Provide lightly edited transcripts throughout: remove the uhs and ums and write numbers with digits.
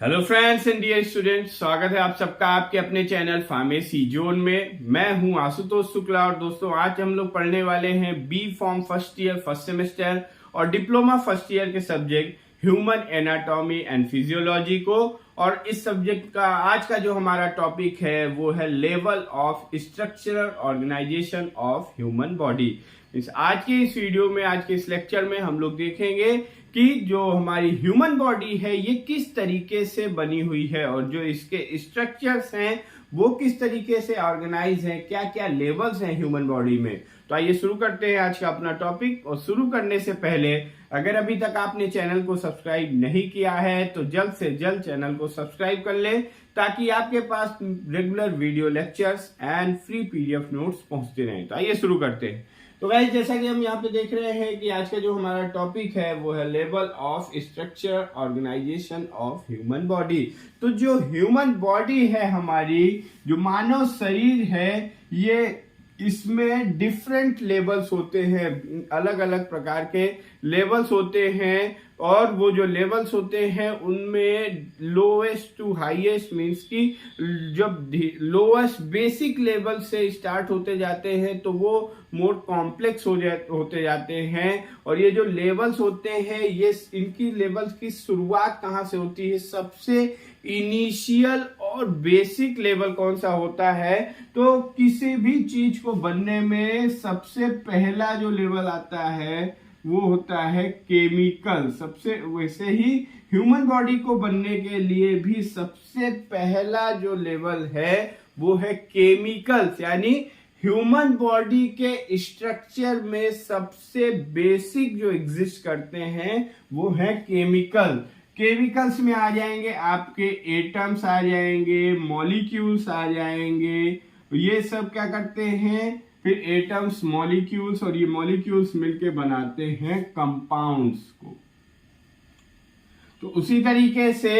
Hello friends and dear students, स्वागत है आप सबका आपके अपने चैनल फार्मेसी जोन में। मैं हूं आशुतोष शुक्ला और दोस्तों आज हम लोग पढ़ने वाले हैं B pharm first year first semester और डिप्लोमा फर्स्ट ईयर के subject human anatomy and physiology को। और इस सब्जेक्ट का आज का जो हमारा टॉपिक है वो है level of structural organisation of human body. आज के इस वीडियो में, आज के इस लेक्चर में हम लोग देखेंगे कि जो हमारी ह्यूमन बॉडी है ये किस तरीके से बनी हुई है और जो इसके स्ट्रक्चर्स हैं वो किस तरीके से ऑर्गेनाइज हैं, क्या क्या लेवल्स हैं ह्यूमन बॉडी में। तो आइए शुरू करते हैं आज का अपना टॉपिक। और शुरू करने से पहले अगर अभी तक आपने चैनल को सब्सक्राइब नहीं किया है तो जल्द से जल्द चैनल को सब्सक्राइब कर ले ताकि आपके पास regular video lectures and free PDF notes पहुंचते रहें। तो आइए शुरू करते हैं। तो गाइस, जैसा कि हम यहाँ पे देख रहे हैं कि आज का जो हमारा टॉपिक है वो है level of structure organisation of human body. तो जो ह्यूमन बॉडी है हमारी, जो मानव शरीर है, ये इसमें डिफरेंट लेवल्स होते हैं, अलग अलग प्रकार के लेवल्स होते हैं। और वो जो लेवल्स होते हैं उनमें लोएस्ट टू हाईएस्ट मीन्स की जब लोएस्ट बेसिक लेवल से स्टार्ट होते जाते हैं तो वो मोर कॉम्प्लेक्स होते जाते हैं। और ये जो लेवल्स होते हैं ये इनकी लेवल्स की शुरुआत कहाँ से होती है? सबसे इनिशियल और बेसिक लेवल कौन सा होता है? तो किसी भी चीज को बनने में सबसे पहला जो लेवल आता है वो होता है केमिकल। सबसे वैसे ही ह्यूमन बॉडी को बनने के लिए भी सबसे पहला जो लेवल है वो है केमिकल्स। यानी ह्यूमन बॉडी के स्ट्रक्चर में सबसे बेसिक जो एग्जिस्ट करते हैं वो है केमिकल। केमिकल्स में आ जाएंगे आपके एटम्स, आ जाएंगे मॉलिक्यूल्स, आ जाएंगे। ये सब क्या करते हैं? फिर एटम्स, मॉलिक्यूल्स, और ये मॉलिक्यूल्स मिलके बनाते हैं कंपाउंड्स को। तो उसी तरीके से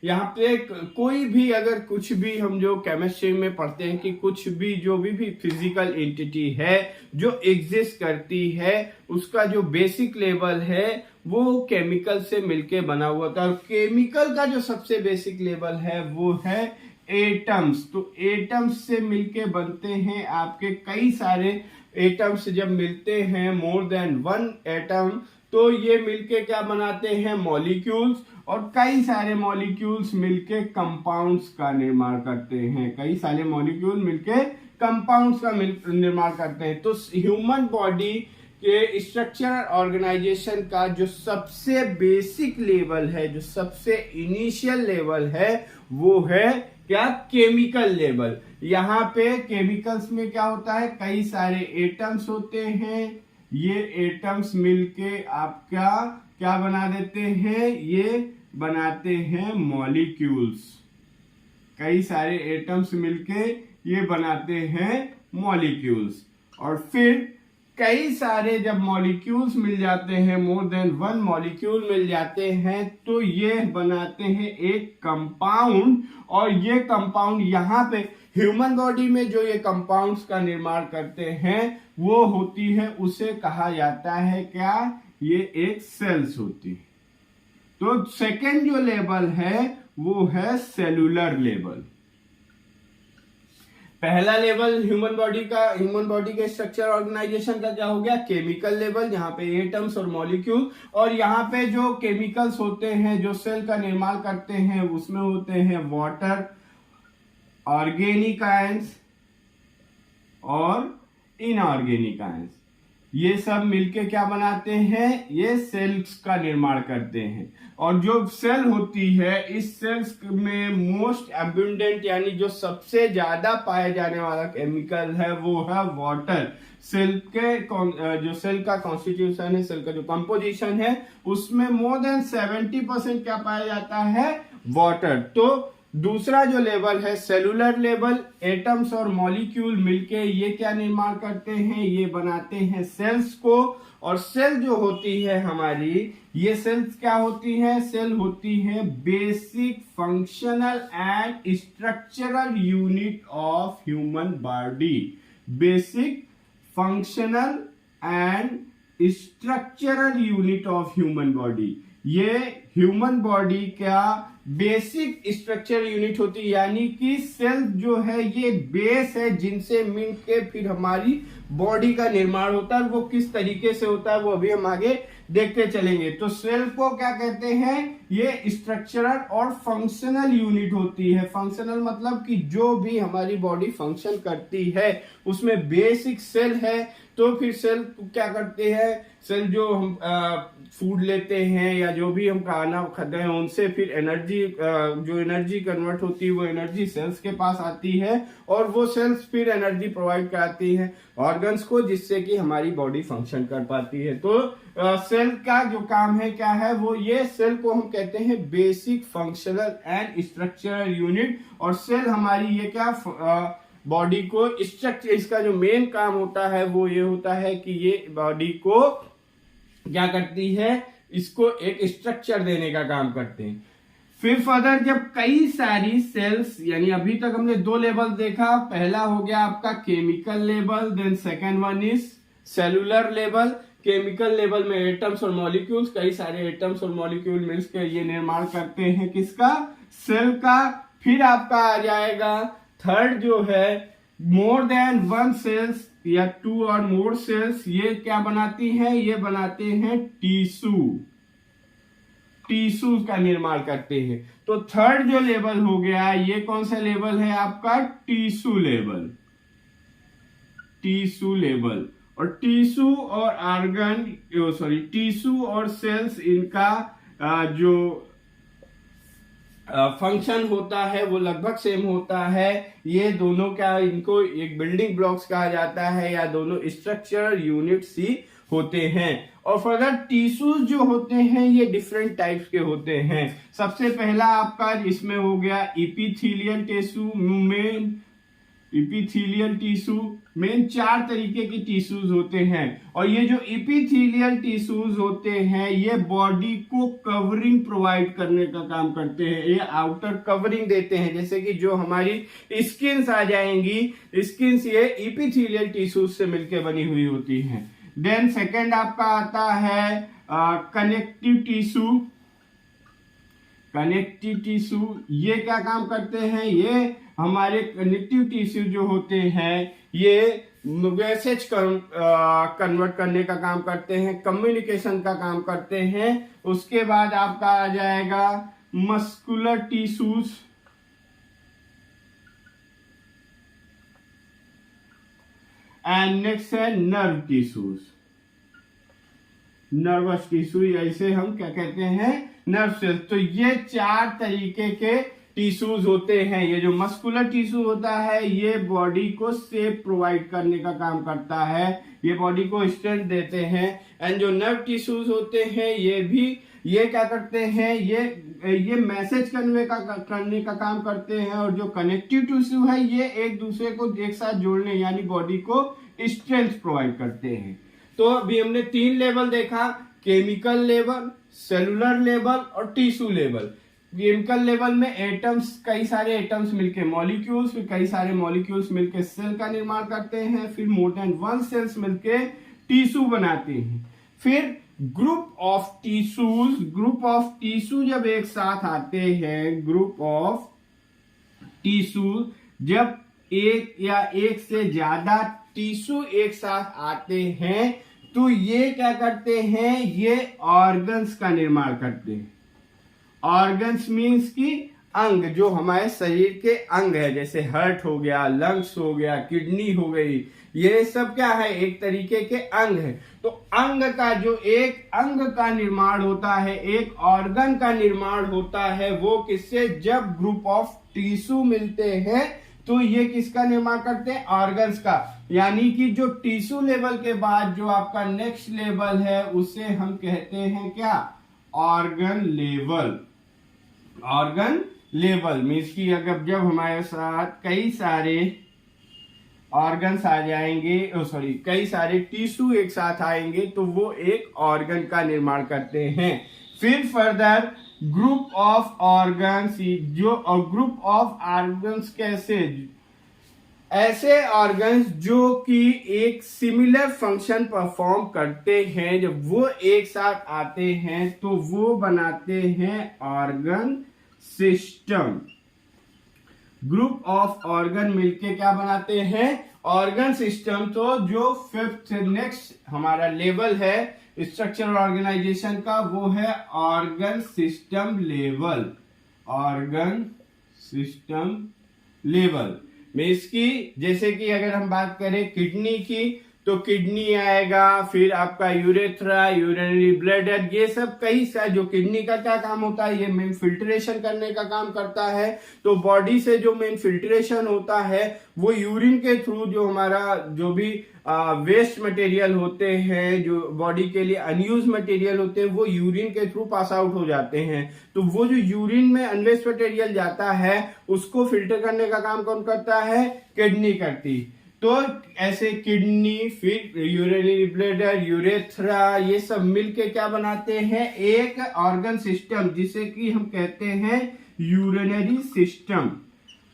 यहाँ पे कोई भी अगर कुछ भी हम जो केमिस्ट्री में पढ़ते हैं कि कुछ भी जो भी फिजिकल एंटिटी है जो एग्जिस्ट करती है उसका जो बेसिक लेवल है वो केमिकल से मिलके बना हुआ था। और केमिकल का जो सबसे बेसिक लेवल है वो है एटम्स। तो एटम्स से मिलके बनते हैं आपके कई सारे एटम्स। जब मिलते हैं मोर देन वन एटम तो ये मिलके क्या बनाते हैं? मॉलिक्यूल्स। और कई सारे मॉलिक्यूल्स मिलके कंपाउंड्स का निर्माण करते हैं। कई सारे मॉलिक्यूल मिलके कंपाउंड्स का निर्माण करते हैं। तो ह्यूमन बॉडी के स्ट्रक्चरल ऑर्गेनाइजेशन का जो सबसे बेसिक लेवल है, जो सबसे इनिशियल लेवल है वो है क्या? Chemical level. यहाँ पे केमिकल्स में क्या होता है? कई सारे एटम्स होते हैं। ये एटम्स मिलके आपका क्या बना देते हैं? ये बनाते हैं मॉलिक्यूल्स। कई सारे एटम्स मिलके ये बनाते हैं मॉलिक्यूल्स। और फिर कई सारे जब मॉलिक्यूल्स मिल जाते हैं, मोर देन वन मॉलिक्यूल मिल जाते हैं, तो ये बनाते हैं एक कंपाउंड। और ये कंपाउंड यहाँ पे ह्यूमन बॉडी में जो ये कंपाउंड्स का निर्माण करते हैं वो होती है, उसे कहा जाता है क्या? ये एक सेल्स होती है। तो सेकेंड जो लेवल है वो है सेलुलर लेवल। पहला लेवल ह्यूमन बॉडी के स्ट्रक्चर ऑर्गेनाइजेशन का क्या हो गया? केमिकल लेवल, यहाँ पे एटम्स और मॉलिक्यूल। और यहाँ पे जो केमिकल्स होते हैं जो सेल का निर्माण करते हैं उसमें होते हैं वाटर, ऑर्गेनिक आयंस और इनऑर्गेनिक आयंस। ये सब मिलके क्या बनाते हैं? ये सेल्स का निर्माण करते हैं। और जो सेल होती है, इस सेल्स में मोस्ट एब्यूंडेंट यानी जो सबसे ज्यादा पाया जाने वाला केमिकल है वो है वाटर। सेल के जो सेल का कॉन्स्टिट्यूशन है, सेल का जो कंपोजिशन है उसमें मोर देन 70% क्या पाया जाता है? वाटर। तो दूसरा जो लेवल है सेलुलर लेवल, एटम्स और मॉलिक्यूल मिलके ये क्या निर्माण करते हैं? ये बनाते हैं सेल्स को। और सेल जो होती है हमारी, ये सेल्स क्या होती है? सेल होती है basic functional and structural unit of human body. Basic functional and structural unit of human body. ये ह्यूमन बॉडी का बेसिक स्ट्रक्चर यूनिट होती है, यानी कि सेल जो है ये बेस है जिनसे मिलके फिर हमारी बॉडी का निर्माण होता है। वो किस तरीके से होता है वो अभी हम आगे देखते चलेंगे। तो सेल को क्या कहते हैं, ये स्ट्रक्चरल और फंक्शनल यूनिट होती है। फंक्शनल मतलब कि जो भी हमारी बॉडी फंक्शन करती है उसमें बेसिक सेल है। तो फिर सेल क्या करते हैं, सेल जो हम फूड लेते हैं या जो भी हम खाना खाते हैं उनसे फिर एनर्जी, जो एनर्जी कन्वर्ट होती है वो एनर्जी सेल्स के पास आती है और वो सेल्स फिर एनर्जी प्रोवाइड कराती है ऑर्गन्स को, जिससे कि हमारी बॉडी फंक्शन कर पाती है। तो सेल का जो काम है क्या है, वो ये सेल को हम कहते हैं basic functional and structural unit. और सेल हमारी ये क्या बॉडी को स्ट्रक्चर, इसका जो मेन काम होता है वो ये होता है कि ये बॉडी को क्या करती है, इसको एक स्ट्रक्चर देने का काम करते हैं। फिर फर्दर जब कई सारी सेल्स, यानी अभी तक हमने 2 लेवल देखा, पहला हो गया आपका chemical level, then second one is cellular level. Chemical level में एटम्स और मॉलिक्यूल्स, कई सारे एटम्स और मॉलिक्यूल मिलकर ये निर्माण करते हैं किसका, सेल का। फिर आपका आ जाएगा थर्ड जो है मोर देन वन सेल्स या 2 और मोर सेल्स, ये क्या बनाती हैं, ये बनाते हैं टिश्यू का निर्माण करते हैं। तो थर्ड जो लेवल हो गया ये कौन सा लेवल है आपका, टिश्यू लेवल। और टिश्यू और ऑर्गन, टिश्यू और सेल्स, इनका जो फंक्शन होता है वो लगभग सेम होता है। ये दोनों क्या, इनको एक बिल्डिंग ब्लॉक्स कहा जाता है या दोनों स्ट्रक्चरल यूनिट्स ही होते हैं। और फर्दर टिश्यूज जो होते हैं ये डिफरेंट टाइप्स के होते हैं। सबसे पहला आपका इसमें हो गया इपिथेलियल टिश्यू। मेन 4 तरीके की टिश्यूज होते हैं। और ये जो इपिथेलियल टिश्यूज होते हैं ये बॉडी को कवरिंग प्रोवाइड करने का काम करते हैं, ये आउटर कवरिंग देते हैं। जैसे कि जो हमारी स्किन्स आ जाएंगी, स्किन्स ये इपिथेलियल टिश्यूज से मिलकर बनी हुई होती हैं। देन सेकेंड आपका आता है कनेक्टिव टिश्यू। ये क्या काम करते हैं, ये हमारे कनेक्टिव टिश्यू जो होते हैं ये मैसेज कन्वर्ट करने का काम करते हैं, कम्युनिकेशन का काम करते हैं। उसके बाद आपका आ जाएगा मस्कुलर टिश्यूज, एंड नेक्स्ट है नर्व टिश्यूज, नर्वस टिश्यू, ऐसे हम क्या कहते हैं, नर्व सेल्स। तो ये 4 तरीके के टिश्यूज होते हैं। ये जो मस्कुलर टिश्यू होता है ये बॉडी को शेप प्रोवाइड करने का काम करता है, ये बॉडी को स्ट्रेंथ देते हैं। एंड जो नर्व टिश्यूज होते हैं ये क्या करते हैं, ये मैसेज करने का काम करते हैं। और जो कनेक्टिव टिश्यू है ये एक दूसरे को एक साथ जोड़ने यानी बॉडी को स्ट्रेंथ प्रोवाइड करते हैं। तो अभी हमने 3 लेवल देखा, केमिकल लेवल, सेलुलर लेवल और टिश्यू लेवल। केमिकल लेवल में एटम्स, कई सारे एटम्स मिलके मॉलिक्यूल्स, फिर कई सारे मॉलिक्यूल्स मिलके सेल का निर्माण करते हैं, फिर मोर देन वन सेल्स मिलके टिश्यू बनाते हैं। फिर ग्रुप ऑफ टिश्यू जब एक साथ आते हैं, ग्रुप ऑफ टिश्यू जब एक या एक से ज्यादा टिश्यू एक साथ आते हैं तो ये क्या करते हैं, ये ऑर्गन्स का निर्माण करते हैं। ऑर्गन्स मीन्स की अंग, जो हमारे शरीर के अंग है, जैसे हार्ट हो गया, लंग्स हो गया, किडनी हो गई, ये सब क्या है, एक तरीके के अंग है। तो अंग का जो एक अंग का निर्माण होता है, एक ऑर्गन का निर्माण होता है, वो किससे, जब ग्रुप ऑफ टिश्यू मिलते हैं तो ये किसका निर्माण करते हैं, ऑर्गन्स का। यानी कि जो टिश्यू लेवल के बाद जो आपका नेक्स्ट लेवल है उसे हम कहते हैं क्या, ऑर्गन लेवल मीन्स की अगर जब हमारे साथ कई सारे ऑर्गन्स आ जाएंगे, कई सारे टिश्यू एक साथ आएंगे तो वो एक ऑर्गन का निर्माण करते हैं। फिर फर्दर ग्रुप ऑफ ऑर्गन्स, जो ग्रुप ऑफ ऑर्गन्स कैसे, ऐसे ऑर्गन्स जो कि एक सिमिलर फंक्शन परफॉर्म करते हैं, जब वो एक साथ आते हैं तो वो बनाते हैं organ system. Group of organ मिलके क्या बनाते हैं? Organ system. तो जो फिफ्थ नेक्स्ट हमारा लेवल है स्ट्रक्चरल ऑर्गेनाइजेशन का, वो है organ system level. Organ system level में इसकी, जैसे कि अगर हम बात करें किडनी की, तो किडनी आएगा, फिर आपका यूरेथ्रा, यूरिनरी ब्लैडर, ये सब कई सारे। जो किडनी का क्या काम होता है? ये मेन फिल्ट्रेशन करने का काम करता है। तो बॉडी से जो मेन फिल्ट्रेशन होता है वो यूरिन के थ्रू, जो हमारा जो भी वेस्ट मटेरियल होते हैं, जो बॉडी के लिए अनयूज मटेरियल होते हैं, वो यूरिन के थ्रू पास आउट हो जाते हैं। तो वो जो यूरिन में अनवेस्ट मटेरियल जाता है उसको फिल्टर करने का काम कौन करता है? किडनी करती। तो ऐसे किडनी, फिर यूरिनरी ब्लैडर, यूरेथ्रा, ये सब मिलके क्या बनाते हैं? एक ऑर्गन सिस्टम, जिसे कि हम कहते हैं यूरिनरी सिस्टम।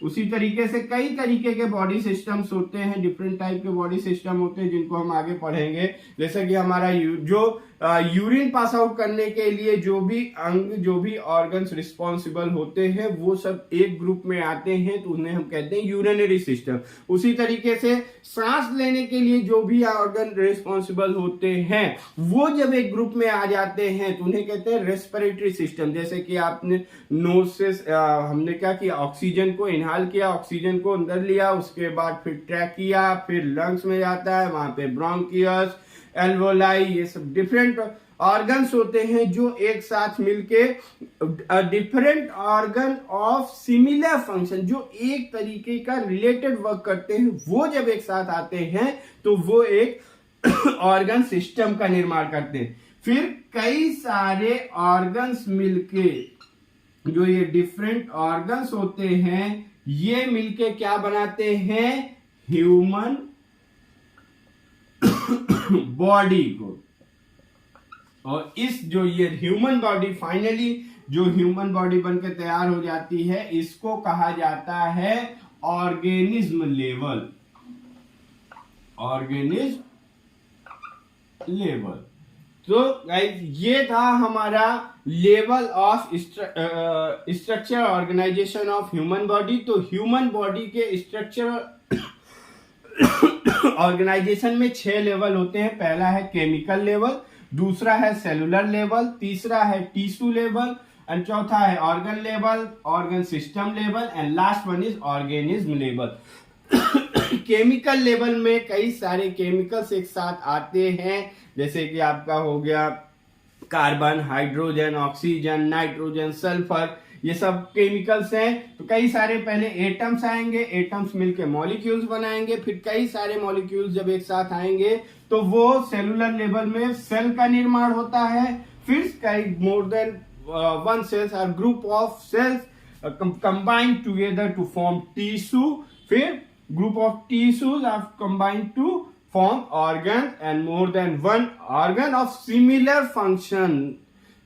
उसी तरीके से कई तरीके के बॉडी सिस्टम्स होते हैं, डिफरेंट टाइप के बॉडी सिस्टम होते हैं, जिनको हम आगे पढ़ेंगे। जैसे कि हमारा जो यूरिन पास आउट करने के लिए जो भी अंग, जो भी ऑर्गन्स रिस्पॉन्सिबल होते हैं, वो सब एक ग्रुप में आते हैं, तो उन्हें हम कहते हैं यूरिनरी सिस्टम। उसी तरीके से सांस लेने के लिए जो भी ऑर्गन रिस्पॉन्सिबल होते हैं, वो जब एक ग्रुप में आ जाते हैं तो उन्हें कहते हैं रेस्पिरेटरी सिस्टम। जैसे कि आपने नोज से हमने क्या किया? ऑक्सीजन को इनहाल किया, ऑक्सीजन को अंदर लिया, उसके बाद फिर ट्रैकिया, फिर लंग्स में जाता है, वहां पे ब्रोंकियस, एल्वोलाई, ये सब डिफरेंट ऑर्गन्स होते हैं जो एक साथ मिलके different organ of similar function, जो एक तरीके का रिलेटेड वर्क करते हैं, वो जब एक साथ आते हैं तो वो एक ऑर्गन सिस्टम का निर्माण करते हैं। फिर कई सारे ऑर्गन्स मिलके, जो ये डिफरेंट ऑर्गन्स होते हैं, ये मिलके क्या बनाते हैं? ह्यूमन बॉडी को। और इस जो ये ह्यूमन बॉडी, फाइनली जो ह्यूमन बॉडी बनकर तैयार हो जाती है, इसको कहा जाता है ऑर्गेनिज्म लेवल। Organism level. तो गाइस, ये था हमारा level of structure organisation of human body. तो ह्यूमन बॉडी के स्ट्रक्चर ऑर्गेनाइजेशन में 6 लेवल होते हैं। पहला है केमिकल लेवल, दूसरा है सेलुलर लेवल, तीसरा है टिश्यू लेवल, एंड चौथा है organ level, organ system level, and last one is organism level. Chemical level में कई सारे केमिकल्स एक साथ आते हैं, जैसे कि आपका हो गया carbon, hydrogen, oxygen, nitrogen, sulphur, ये सब केमिकल्स हैं। तो कई सारे पहले एटम्स आएंगे, एटम्स मिलके मॉलिक्यूल्स बनाएंगे, फिर कई सारे मॉलिक्यूल्स जब एक साथ आएंगे तो वो सेलुलर लेवल में सेल का निर्माण होता है। फिर कई मोर देन वन सेल्स और group of cells combined together to form tissue. फिर group of tissues are combined to form organ, and more than one organ of similar function.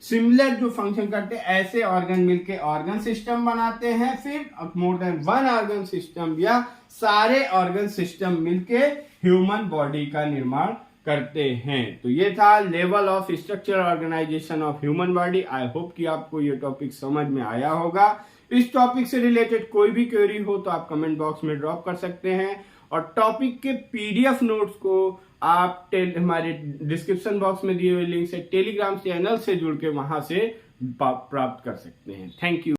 Similar जो फंक्शन करते हैं, ऐसे ऑर्गन मिलके organ system बनाते हैं। फिर more than one organ system या सारे ऑर्गन सिस्टम मिलके ह्यूमन बॉडी का निर्माण करते हैं। तो ये था level of structure organisation of human body. I hope कि आपको ये टॉपिक समझ में आया होगा। इस टॉपिक से रिलेटेड कोई भी क्वेरी हो तो आप कमेंट बॉक्स में ड्रॉप कर सकते हैं, और टॉपिक के पीडीएफ नोट्स को आप हमारे डिस्क्रिप्शन बॉक्स में दिए हुए लिंक से टेलीग्राम चैनल से जुड़ के वहां से प्राप्त कर सकते हैं। Thank you.